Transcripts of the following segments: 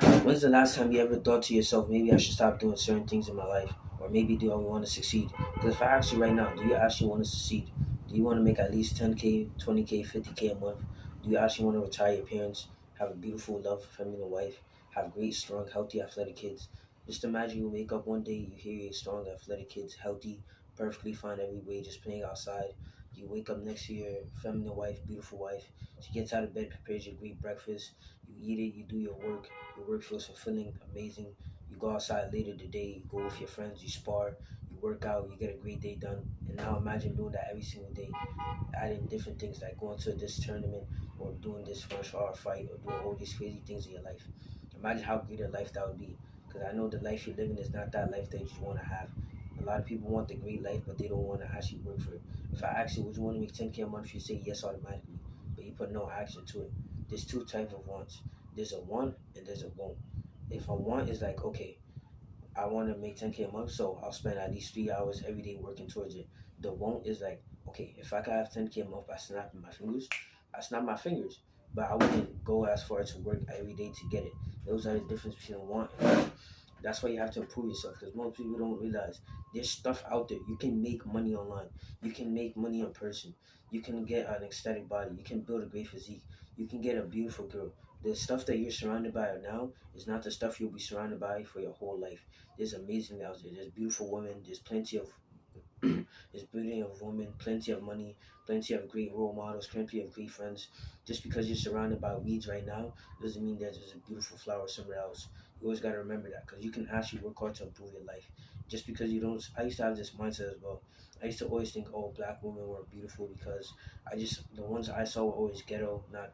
When's the last time you ever thought to yourself, maybe I should stop doing certain things in my life? Or maybe do I want to succeed? Because if I ask you right now, do you actually want to succeed? Do you want to make at least 10K, 20K, 50K a month? Do you actually want to retire your parents, have a beautiful, love, feminine wife, have great, strong, healthy, athletic kids? Just imagine you wake up one day, you hear your strong, athletic kids, healthy, perfectly fine every way, just playing outside. You wake up next to your feminine wife, beautiful wife. She gets out of bed, prepares your great breakfast. You eat it, you do your work. Your work feels fulfilling, amazing. You go outside later today, you go with your friends, you spar, you work out, you get a great day done. And now imagine doing that every single day, adding different things like going to this tournament or doing this martial art fight or doing all these crazy things in your life. Imagine how great a life that would be. Because I know the life you're living is not that life that you want to have. A lot of people want the great life, but they don't want to actually work for it. If I ask you, would you want to make 10K a month, you say yes automatically, but you put no action to it. There's two types of wants. There's a want and there's a won't. If a want is like, okay, I want to make 10K a month, so I'll spend at least 3 hours every day working towards it. The won't is like, okay, if I could have 10K a month by snapping my fingers, I snap my fingers, but I wouldn't go as far to work every day to get it. Those are the difference between a want and a want. That's why you have to improve yourself because most people don't realize there's stuff out there. You can make money online. You can make money in person. You can get an aesthetic body. You can build a great physique. You can get a beautiful girl. The stuff that you're surrounded by now is not the stuff you'll be surrounded by for your whole life. There's amazing out there. There's beautiful women. There's plenty of there's plenty of women, plenty of money, plenty of great role models, plenty of great friends. Just because you're surrounded by weeds right now doesn't mean that there's a beautiful flower somewhere else. You always got to remember that because you can actually work hard to improve your life. Just because you don't, I used to have this mindset as well. I used to always think, oh, black women were beautiful because the ones I saw were always ghetto, not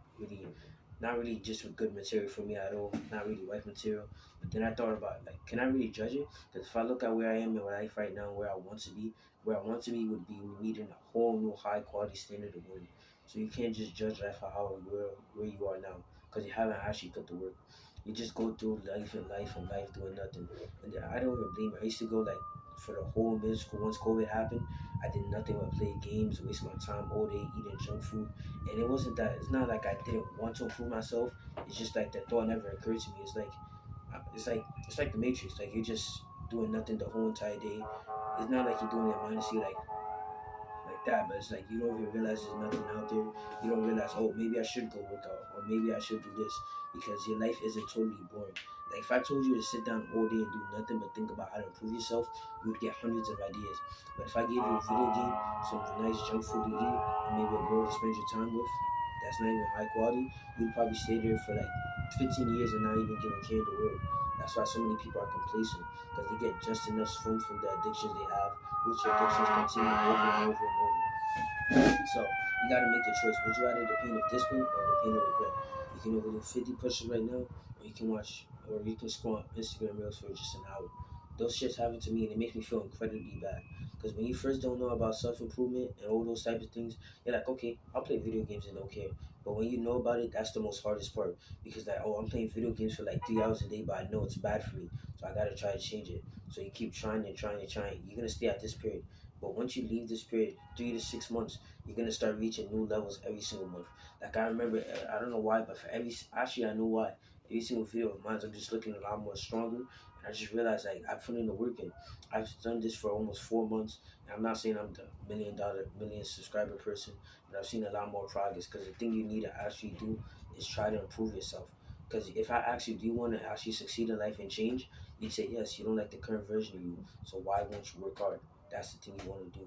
really just a good material for me at all, not really wife material. But then I thought about like, can I really judge it? Because if I look at where I am in my life right now, where I want to be would be meeting a whole new high quality standard of women. So you can't just judge life for how where you are now because you haven't actually put the work. You just go through life doing nothing. And then I don't even blame you. I used to go like for the whole middle school once COVID happened. I did nothing but play games, waste my time all day eating junk food. And it wasn't that. It's not like I didn't want to improve myself. It's just like the thought never occurred to me. It's like the Matrix. Like you're just doing nothing the whole entire day. It's not like you're doing it mindlessly like that, but it's like you don't even realize there's nothing out there. You don't realize, oh, maybe I should go work out, or maybe I should do this, because your life isn't totally boring. Like if I told you to sit down all day and do nothing but think about how to improve yourself, you would get hundreds of ideas. But if I gave you a video game, some nice junk food to eat, and maybe a girl to spend your time with, that's not even high quality, you'd probably stay there for like 15 years and not even give a care in the world. That's why so many people are complacent because they get just enough from the addictions they have, which addictions continue over and over and over. So you got to make the choice. Would you rather the pain of discipline or the pain of regret? You can either do 50 push-ups right now, or you can scroll Instagram reels for just an hour. Those shits happen to me, and it makes me feel incredibly bad. Because when you first don't know about self-improvement and all those types of things, you're like, okay, I'll play video games and don't care. But when you know about it, that's the most hardest part. Because like, oh, I'm playing video games for like 3 hours a day, but I know it's bad for me, so I gotta try to change it. So you keep trying and trying and trying. You're gonna stay at this period. But once you leave this period, 3 to 6 months, you're gonna start reaching new levels every single month. Like I remember, I don't know why, but for actually I know why. Every single video of mine, I'm just looking a lot more stronger. And I just realized like I put in the work in. I've done this for almost 4 months. And I'm not saying I'm the million subscriber person, but I've seen a lot more progress. Because the thing you need to actually do is try to improve yourself. Because if I ask you, do you want to actually succeed in life and change? You'd say yes. You don't like the current version of you, so why won't you work hard? That's the thing you want to do.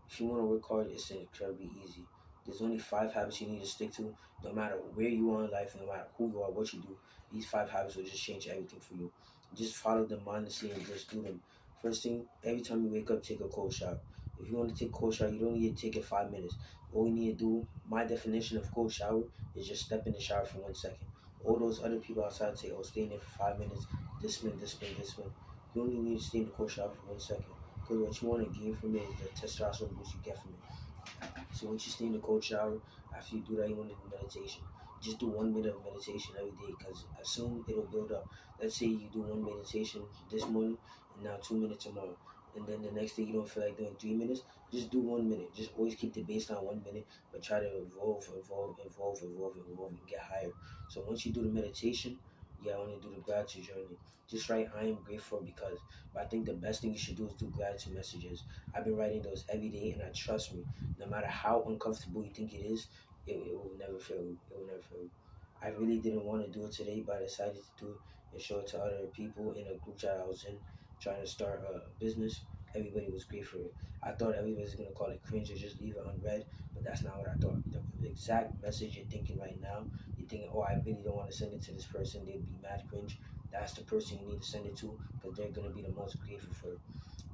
If you want to work hard, it's incredibly easy. There's only 5 habits you need to stick to. No matter where you are in life, no matter who you are, what you do, these 5 habits will just change everything for you. Just follow them mindlessly and just do them. First thing, every time you wake up, take a cold shower. If you want to take a cold shower, you don't need to take it 5 minutes. All you need to do, my definition of cold shower is just step in the shower for 1 second. All those other people outside say, oh, stay in there for 5 minutes, this minute, this minute, this minute. You only need to stay in the cold shower for 1 second. Because what you want to gain from it is the testosterone boost you get from it. So once you stay in the cold shower, after you do that, you want to do meditation. Just do 1 minute of meditation every day because soon it'll build up. Let's say you do one meditation this morning and now 2 minutes tomorrow. And then the next day you don't feel like doing 3 minutes, just do 1 minute. Just always keep the baseline 1 minute, but try to evolve and get higher. So once you do the meditation, Yeah, I want to do the gratitude journey. Just write, I am grateful because. But I think the best thing you should do is do gratitude messages. I've been writing those every day, and I trust me, no matter how uncomfortable you think it is, it will never fail you. It will never fail you. I really didn't want to do it today, but I decided to do it and show it to other people in a group chat I was in, trying to start a business. Everybody was great for it. I thought everybody was gonna call it cringe or just leave it unread, but that's not what I thought. The exact message you're thinking right now, you're thinking, oh, I really don't want to send it to this person. They'd be mad cringe. That's the person you need to send it to because they're gonna be the most grateful for it.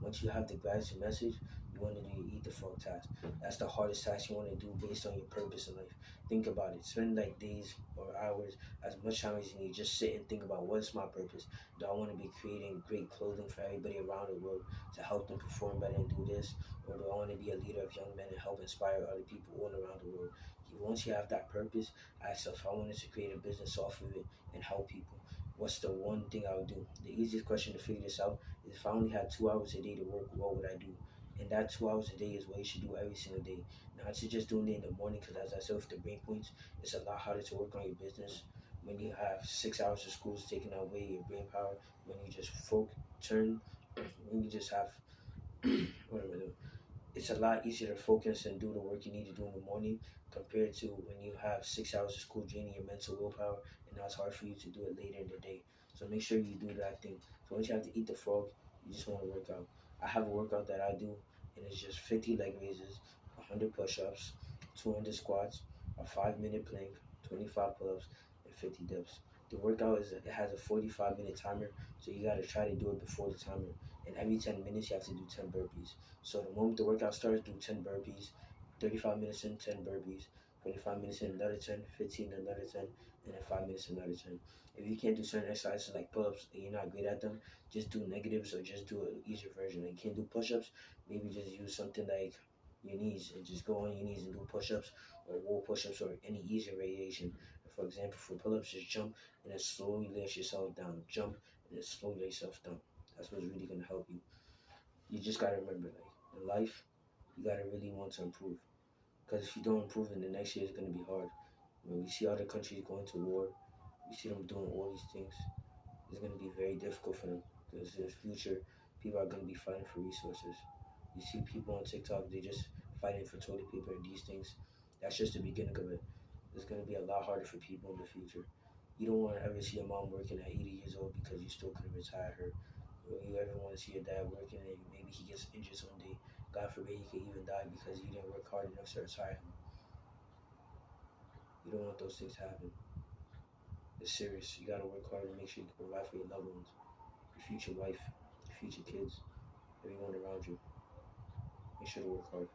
Once you have the gratitude message, you want to do your eat the frog task. That's the hardest task you want to do based on your purpose in life. Think about it. Spend like days or hours, as much time as you need. Just sit and think about what's my purpose. Do I want to be creating great clothing for everybody around the world to help them perform better and do this? Or do I want to be a leader of young men and help inspire other people all around the world? Once you have that purpose, ask yourself, if I wanted to create a business off of it and help people, what's the one thing I would do? The easiest question to figure this out is if I only had 2 hours a day to work, what would I do? And that 2 hours a day is what you should do every single day. Not to just doing it in the morning, because as I said with the brain points, it's a lot harder to work on your business when you have 6 hours of school taking away your brain power. When you just when you just have whatever it's a lot easier to focus and do the work you need to do in the morning compared to when you have 6 hours of school draining your mental willpower and now it's hard for you to do it later in the day. So make sure you do that thing. So once you have to eat the frog, you just want to work out. I have a workout that I do and it's just 50 leg raises, 100 push-ups, 200 squats, a 5-minute plank, 25 pull-ups, and 50 dips. The workout it has a 45-minute timer, so you got to try to do it before the timer. And every 10 minutes you have to do 10 burpees. So the moment the workout starts, do 10 burpees, 35 minutes in, 10 burpees, 25 minutes in, another 10, 15, another 10, and then 5 minutes, another 10. If you can't do certain exercises like pull-ups and you're not great at them, just do negatives or just do an easier version. Like you can't do push-ups, maybe just use something like your knees and just go on your knees and do push-ups or wall push-ups or any easier variation. For example, for pull-ups, just jump and then slowly lace yourself down. Jump and then slowly lace yourself down. That's what's really gonna help you. You just gotta remember, like in life, you gotta really want to improve. Because if you don't improve, then the next year is gonna be hard. When we see other countries going to war, we see them doing all these things. It's gonna be very difficult for them because in the future, people are gonna be fighting for resources. You see people on TikTok, they just fighting for toilet paper and these things. That's just the beginning of it. It's gonna be a lot harder for people in the future. You don't want to ever see your mom working at 80 years old because you still couldn't retire her. Or you ever want to see your dad working and maybe he gets injured someday. God forbid he could even die because you didn't work hard enough to retire him. You don't want those things to happen. It's serious. You gotta work hard and make sure you can provide for your loved ones, your future wife, your future kids, everyone around you. Make sure to work hard.